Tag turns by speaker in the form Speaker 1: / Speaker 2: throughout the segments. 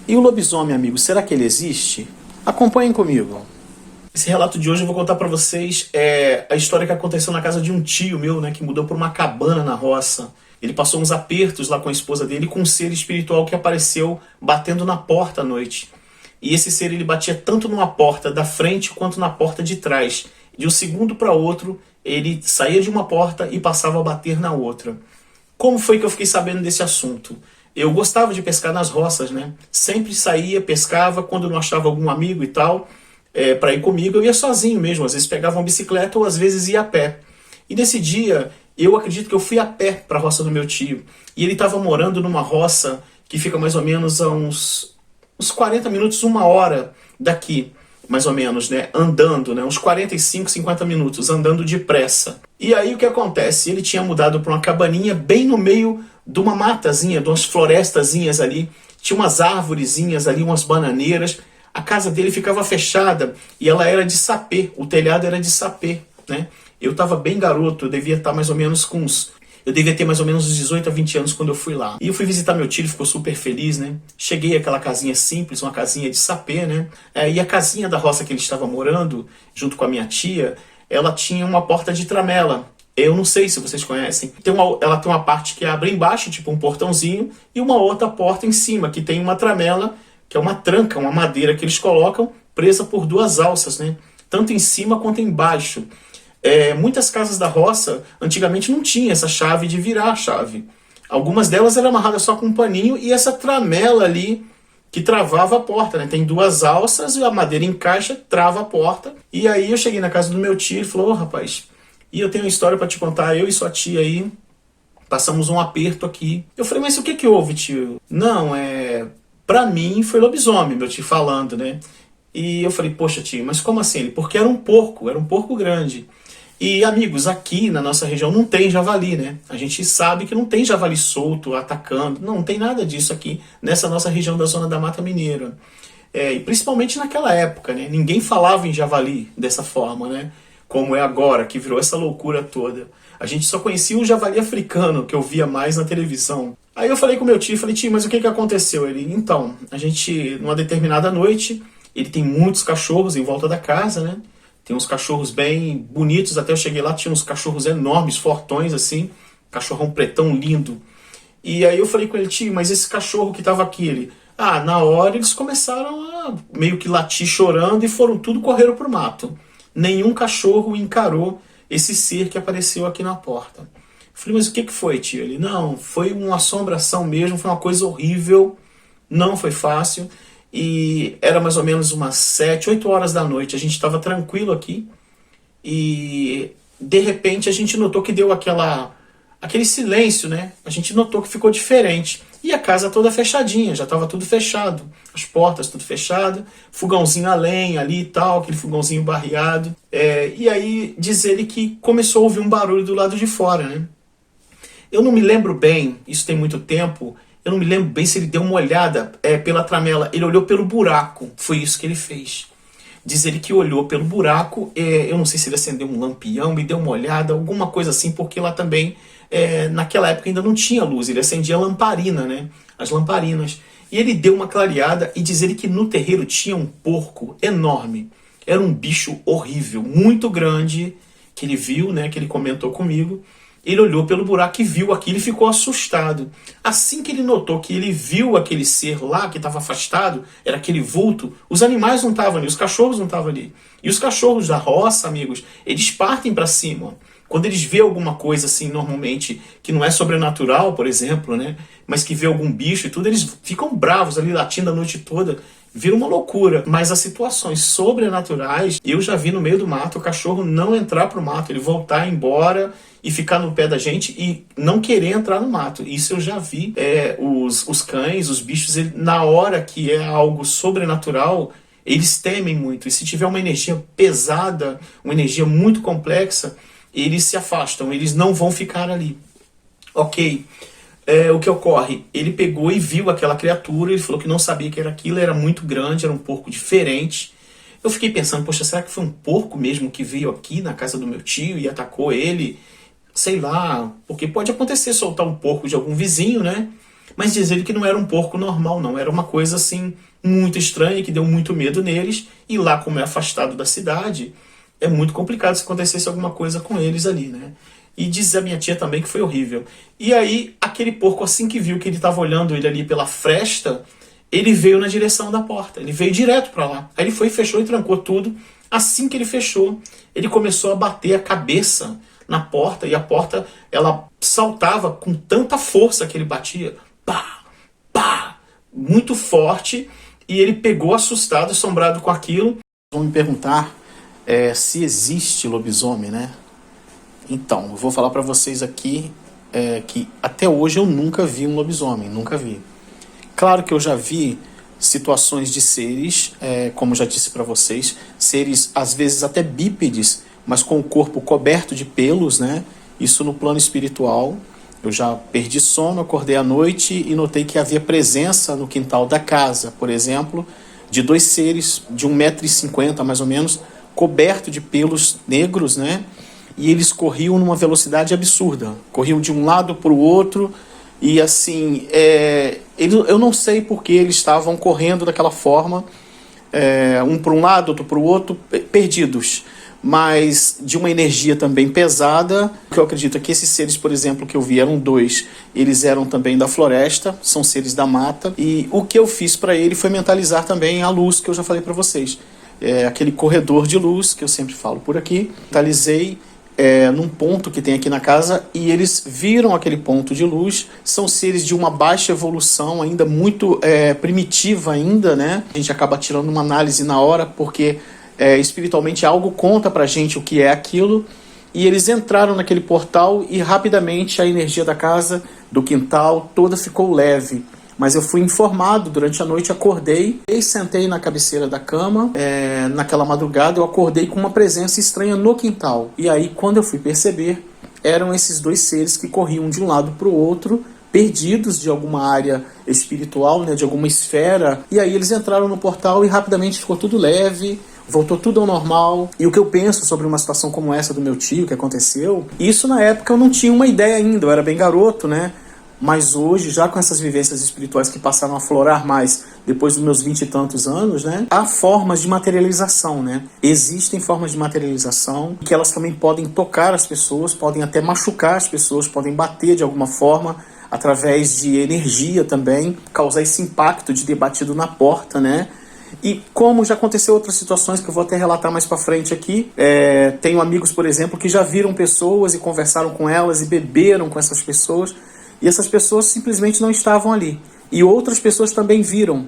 Speaker 1: E o lobisomem, amigo, será que ele existe? Acompanhem comigo. Esse relato de hoje eu vou contar pra vocês a história que aconteceu na casa de um tio meu, né, que mudou pra uma cabana na roça. Ele passou uns apertos lá com a esposa dele com um ser espiritual que apareceu batendo na porta à noite. E esse ser ele batia tanto numa porta da frente quanto na porta de trás. De um segundo para outro, ele saía de uma porta e passava a bater na outra. Como foi que eu fiquei sabendo desse assunto? Eu gostava de pescar nas roças, né? Sempre saía, pescava, quando não achava algum amigo e tal, para ir comigo, eu ia sozinho mesmo. Às vezes pegava uma bicicleta ou às vezes ia a pé. E nesse dia, eu acredito que eu fui a pé para a roça do meu tio. E ele estava morando numa roça que fica mais ou menos a uns 40 minutos, uma hora daqui, mais ou menos, né? Andando, né? Uns 45, 50 minutos, andando depressa. E aí o que acontece? Ele tinha mudado para uma cabaninha bem no meio de uma matazinha, de umas florestazinhas ali. Tinha umas árvorezinhas ali, umas bananeiras. A casa dele ficava fechada e ela era de sapê. O telhado era de sapê, né? Eu estava bem garoto, eu devia estar mais ou menos com uns... Eu devia ter mais ou menos uns 18 a 20 anos quando eu fui lá. E eu fui visitar meu tio, ele ficou super feliz, né? Cheguei àquela casinha simples, uma casinha de sapê, né? E a casinha da roça que ele estava morando, junto com a minha tia, ela tinha uma porta de tramela. Eu não sei se vocês conhecem. Ela tem uma parte que abre embaixo, tipo um portãozinho, e uma outra porta em cima, que tem uma tramela, que é uma tranca, uma madeira que eles colocam, presa por duas alças, né? Tanto em cima quanto embaixo. Muitas casas da roça antigamente não tinha essa chave de virar a chave. Algumas delas eram amarradas só com um paninho e essa tramela ali que travava a porta, né? Tem duas alças e a madeira encaixa, trava a porta. E aí eu cheguei na casa do meu tio e falou: rapaz, e eu tenho uma história para te contar, eu e sua tia aí passamos um aperto aqui. Eu falei: mas o que que houve, tio? Não, pra mim foi lobisomem, meu tio falando, né? E eu falei: poxa, tio, mas como assim? Porque era um porco grande. E, amigos, aqui na nossa região não tem javali, né? A gente sabe que não tem javali solto, atacando. Não tem nada disso aqui nessa nossa região da Zona da Mata Mineira. E principalmente naquela época, né? Ninguém falava em javali dessa forma, né? Como é agora, que virou essa loucura toda. A gente só conhecia o javali africano, que eu via mais na televisão. Aí eu falei com meu tio, falei: tio, mas o que que aconteceu? Ele: então, a gente, numa determinada noite, ele tem muitos cachorros em volta da casa, né? Tem uns cachorros bem bonitos, até eu cheguei lá, tinha uns cachorros enormes, fortões assim, cachorrão pretão lindo. E aí eu falei com ele: tio, mas esse cachorro que tava aqui, ele... na hora eles começaram a meio que latir chorando e correram pro mato. Nenhum cachorro encarou esse ser que apareceu aqui na porta. Eu falei: mas o que que foi, tio? Ele: não, foi uma assombração mesmo, foi uma coisa horrível, não foi fácil. E era mais ou menos umas 7, 8 horas da noite. A gente estava tranquilo aqui. E de repente a gente notou que deu aquele silêncio, né? A gente notou que ficou diferente. E a casa toda fechadinha, já estava tudo fechado. As portas tudo fechado. Fogãozinho a lenha ali e tal, aquele fogãozinho barreado. E aí diz ele que começou a ouvir um barulho do lado de fora, né? Eu não me lembro bem, isso tem muito tempo. Eu não me lembro bem se ele deu uma olhada pela tramela. Ele olhou pelo buraco. Foi isso que ele fez. Diz ele que olhou pelo buraco. Eu não sei se ele acendeu um lampião, me deu uma olhada, alguma coisa assim, porque lá também, naquela época, ainda não tinha luz. Ele acendia a lamparina, né? As lamparinas. E ele deu uma clareada e diz ele que no terreiro tinha um porco enorme. Era um bicho horrível, muito grande, que ele viu, né? Que ele comentou comigo. Ele olhou pelo buraco e viu aquilo e ficou assustado. Assim que ele notou que ele viu aquele ser lá, que estava afastado, era aquele vulto, os animais não estavam ali, os cachorros não estavam ali. E os cachorros da roça, amigos, eles partem para cima. Quando eles vê alguma coisa assim, normalmente, que não é sobrenatural, por exemplo, né? Mas que vê algum bicho e tudo, eles ficam bravos ali, latindo a noite toda. Vira uma loucura. Mas as situações sobrenaturais, eu já vi no meio do mato o cachorro não entrar pro mato, ele voltar embora e ficar no pé da gente e não querer entrar no mato. Isso eu já vi. Os cães, os bichos, na hora que é algo sobrenatural, eles temem muito. E se tiver uma energia pesada, uma energia muito complexa, eles se afastam, eles não vão ficar ali. Ok. O que ocorre? Ele pegou e viu aquela criatura, ele falou que não sabia que era aquilo, era muito grande, era um porco diferente. Eu fiquei pensando: poxa, será que foi um porco mesmo que veio aqui na casa do meu tio e atacou ele? Sei lá, porque pode acontecer soltar um porco de algum vizinho, né? Mas diz ele que não era um porco normal, não. Era uma coisa assim muito estranha, que deu muito medo neles. E lá, como é afastado da cidade, é muito complicado se acontecesse alguma coisa com eles ali, né? E diz a minha tia também que foi horrível. E aí, aquele porco, assim que viu que ele estava olhando ele ali pela fresta, ele veio na direção da porta. Ele veio direto para lá. Aí ele foi, fechou e trancou tudo. Assim que ele fechou, ele começou a bater a cabeça na porta. E a porta, ela saltava com tanta força que ele batia. Pá, pá, muito forte. E ele pegou assustado, assombrado com aquilo. Vão me perguntar se existe lobisomem, né? Então, eu vou falar para vocês aqui que até hoje eu nunca vi um lobisomem, nunca vi. Claro que eu já vi situações de seres, como já disse para vocês, seres às vezes até bípedes, mas com o corpo coberto de pelos, né? Isso no plano espiritual. Eu já perdi sono, acordei à noite e notei que havia presença no quintal da casa, por exemplo, de dois seres de 1,50 m mais ou menos, coberto de pelos negros, né? E eles corriam numa velocidade absurda. Corriam de um lado para o outro e assim, eu não sei por que eles estavam correndo daquela forma, um para um lado, outro para o outro, perdidos. Mas de uma energia também pesada, que eu acredito que esses seres, por exemplo, que eu vi eram dois, eles eram também da floresta, são seres da mata. E o que eu fiz para ele foi mentalizar também a luz que eu já falei para vocês. Aquele corredor de luz que eu sempre falo por aqui. Mentalizei num ponto que tem aqui na casa e eles viram aquele ponto de luz. São seres de uma baixa evolução, ainda muito primitiva ainda, né? A gente acaba tirando uma análise na hora porque espiritualmente algo conta pra gente o que é aquilo. E eles entraram naquele portal e rapidamente a energia da casa, do quintal, toda ficou leve. Mas eu fui informado durante a noite, acordei e sentei na cabeceira da cama. Naquela madrugada eu acordei com uma presença estranha no quintal. E aí quando eu fui perceber, eram esses dois seres que corriam de um lado para o outro, perdidos de alguma área espiritual, né, de alguma esfera. E aí eles entraram no portal e rapidamente ficou tudo leve, voltou tudo ao normal. E o que eu penso sobre uma situação como essa do meu tio, que aconteceu, isso na época eu não tinha uma ideia ainda, eu era bem garoto, né? Mas hoje, já com essas vivências espirituais que passaram a aflorar mais depois dos meus 20 e tantos anos, né? Há formas de materialização, né? Existem formas de materialização que elas também podem tocar as pessoas, podem até machucar as pessoas, podem bater de alguma forma através de energia também, causar esse impacto de ter batido na porta, né? E como já aconteceu outras situações que eu vou até relatar mais pra frente aqui, tenho amigos, por exemplo, que já viram pessoas e conversaram com elas e beberam com essas pessoas. E essas pessoas simplesmente não estavam ali. E outras pessoas também viram.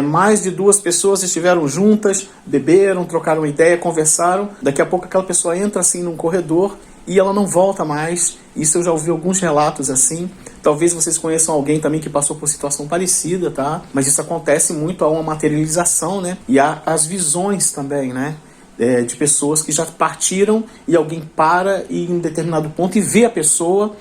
Speaker 1: Mais de 2 pessoas estiveram juntas, beberam, trocaram ideia, conversaram. Daqui a pouco aquela pessoa entra assim num corredor e ela não volta mais. Isso eu já ouvi alguns relatos assim. Talvez vocês conheçam alguém também que passou por situação parecida, tá? Mas isso acontece muito, há uma materialização, né? E há as visões também, né? De pessoas que já partiram e alguém para e em um determinado ponto e vê a pessoa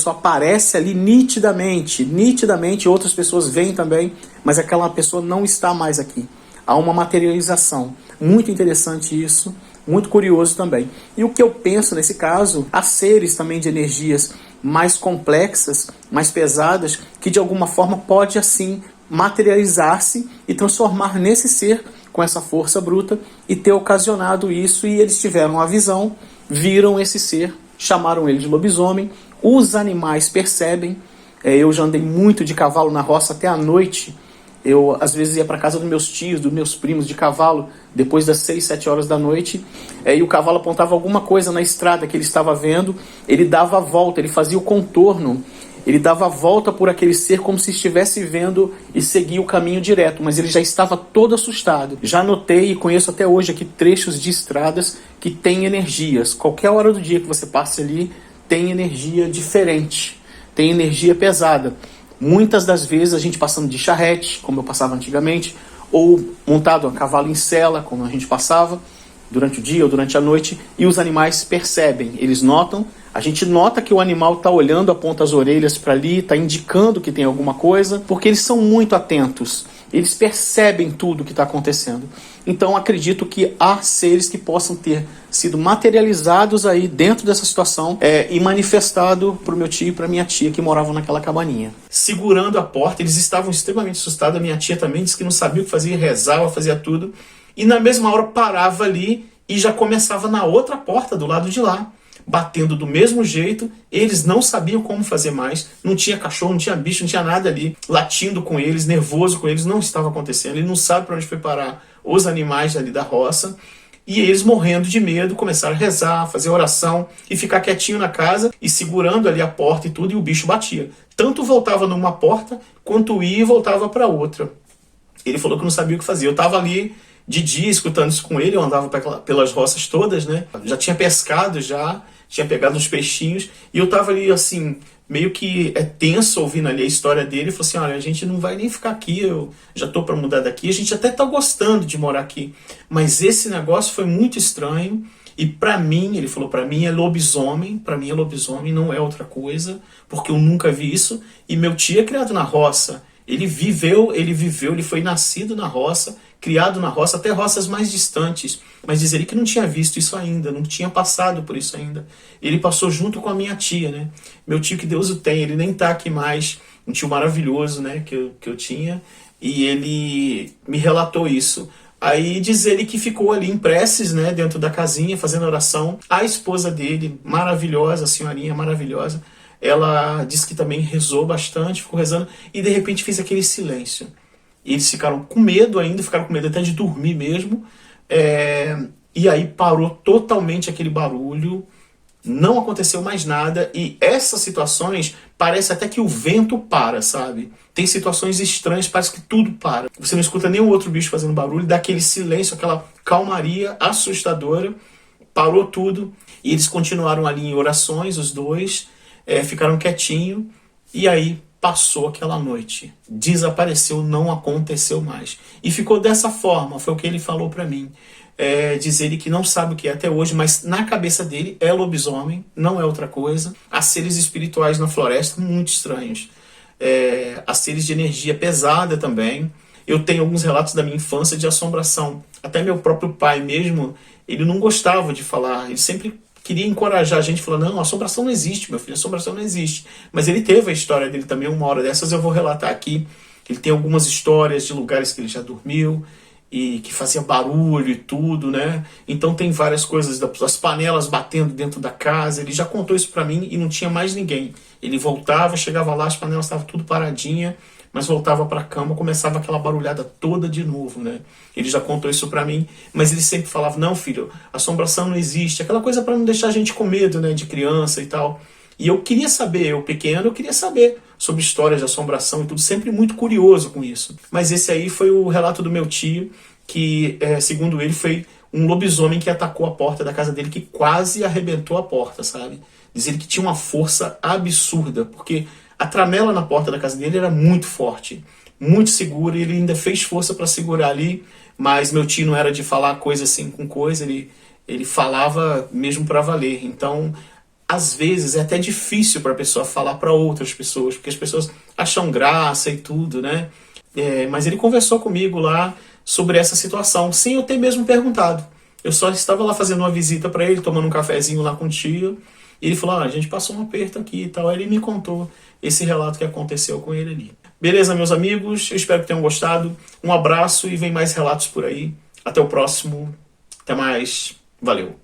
Speaker 1: aparece ali nitidamente, outras pessoas veem também, mas aquela pessoa não está mais aqui. Há uma materialização. Muito interessante isso, muito curioso também. E o que eu penso nesse caso, há seres também de energias mais complexas, mais pesadas, que de alguma forma pode assim materializar-se e transformar nesse ser com essa força bruta e ter ocasionado isso, e eles tiveram a visão, viram esse ser, chamaram ele de lobisomem. Os animais percebem. Eu já andei muito de cavalo na roça até à noite. Eu às vezes ia para casa dos meus tios, dos meus primos de cavalo, depois das 6, 7 horas da noite, e o cavalo apontava alguma coisa na estrada que ele estava vendo, ele dava a volta, ele fazia o contorno, ele dava a volta por aquele ser como se estivesse vendo e seguia o caminho direto, mas ele já estava todo assustado. Já notei e conheço até hoje aqui trechos de estradas que têm energias. Qualquer hora do dia que você passe ali, tem energia diferente, tem energia pesada. Muitas das vezes a gente passando de charrete, como eu passava antigamente, ou montado a cavalo em sela, como a gente passava durante o dia ou durante a noite, e os animais percebem, eles notam, a gente nota que o animal está olhando, aponta as orelhas para ali, está indicando que tem alguma coisa, porque eles são muito atentos. Eles percebem tudo o que está acontecendo. Então acredito que há seres que possam ter sido materializados aí dentro dessa situação e manifestado para o meu tio e para minha tia que moravam naquela cabaninha. Segurando a porta, eles estavam extremamente assustados. A minha tia também disse que não sabia o que fazia, rezava, fazia tudo. E na mesma hora parava ali e já começava na outra porta do lado de lá, batendo do mesmo jeito. Eles não sabiam como fazer mais, não tinha cachorro, não tinha bicho, não tinha nada ali, latindo com eles, nervoso com eles, não estava acontecendo. Ele não sabe para onde foi parar os animais ali da roça. E eles, morrendo de medo, começaram a rezar, fazer oração e ficar quietinho na casa e segurando ali a porta e tudo, e o bicho batia. Tanto voltava numa porta, quanto ia e voltava para outra. Ele falou que não sabia o que fazer. Eu estava ali de dia escutando isso com ele, eu andava pelas roças todas, né? Já tinha pescado, tinha pegado uns peixinhos, e eu tava ali assim, meio que tenso ouvindo ali a história dele. Ele falou assim: olha, a gente não vai nem ficar aqui, eu já tô para mudar daqui, a gente até tá gostando de morar aqui, mas esse negócio foi muito estranho, e para mim, ele falou, para mim é lobisomem, não é outra coisa, porque eu nunca vi isso, e meu tio é criado na roça. Ele foi nascido na roça, criado na roça, até roças mais distantes, mas diz ele que não tinha visto isso ainda, não tinha passado por isso ainda. Ele passou junto com a minha tia, né? Meu tio, que Deus o tem, ele nem tá aqui mais, um tio maravilhoso, né, que eu tinha, e ele me relatou isso. Aí diz ele que ficou ali em preces, né, dentro da casinha, fazendo oração. A esposa dele, maravilhosa, a senhorinha maravilhosa, ela disse que também rezou bastante, ficou rezando, e de repente fez aquele silêncio. E eles ficaram com medo ainda, ficaram com medo até de dormir mesmo. E aí parou totalmente aquele barulho, não aconteceu mais nada, e essas situações, parece até que o vento para, sabe? Tem situações estranhas, parece que tudo para. Você não escuta nenhum outro bicho fazendo barulho, dá aquele silêncio, aquela calmaria assustadora, parou tudo, e eles continuaram ali em orações, os dois, ficaram quietinhos, e aí passou aquela noite, desapareceu, não aconteceu mais. E ficou dessa forma, foi o que ele falou para mim. Diz ele que não sabe o que é até hoje, mas na cabeça dele é lobisomem, não é outra coisa. Há seres espirituais na floresta muito estranhos. Há seres de energia pesada também. Eu tenho alguns relatos da minha infância de assombração. Até meu próprio pai mesmo, ele não gostava de falar, ele sempre queria encorajar a gente, falando: não, assombração não existe, meu filho, assombração não existe. Mas ele teve a história dele também, uma hora dessas eu vou relatar aqui. Ele tem algumas histórias de lugares que ele já dormiu, e que fazia barulho e tudo, né? Então tem várias coisas, das panelas batendo dentro da casa. Ele já contou isso pra mim e não tinha mais ninguém. Ele voltava, chegava lá, as panelas estavam tudo paradinha, mas voltava pra cama, começava aquela barulhada toda de novo, né? Ele já contou isso pra mim, mas ele sempre falava: não, filho, assombração não existe. Aquela coisa pra não deixar a gente com medo, né? De criança e tal. E eu queria saber, eu pequeno, eu queria saber sobre histórias de assombração e tudo, sempre muito curioso com isso. Mas esse aí foi o relato do meu tio, que, segundo ele, foi um lobisomem que atacou a porta da casa dele, que quase arrebentou a porta, sabe? Diz ele que tinha uma força absurda, porque a tramela na porta da casa dele era muito forte, muito segura, e ele ainda fez força para segurar ali, mas meu tio não era de falar coisa assim com coisa, ele falava mesmo para valer. Então, às vezes é até difícil para a pessoa falar para outras pessoas, porque as pessoas acham graça e tudo, né? Mas ele conversou comigo lá sobre essa situação, sem eu ter mesmo perguntado. Eu só estava lá fazendo uma visita para ele, tomando um cafezinho lá com o tio, e ele falou: a gente passou um aperto aqui e tal. Aí ele me contou esse relato que aconteceu com ele ali. Beleza, meus amigos? Eu espero que tenham gostado. Um abraço e vem mais relatos por aí. Até o próximo. Até mais. Valeu.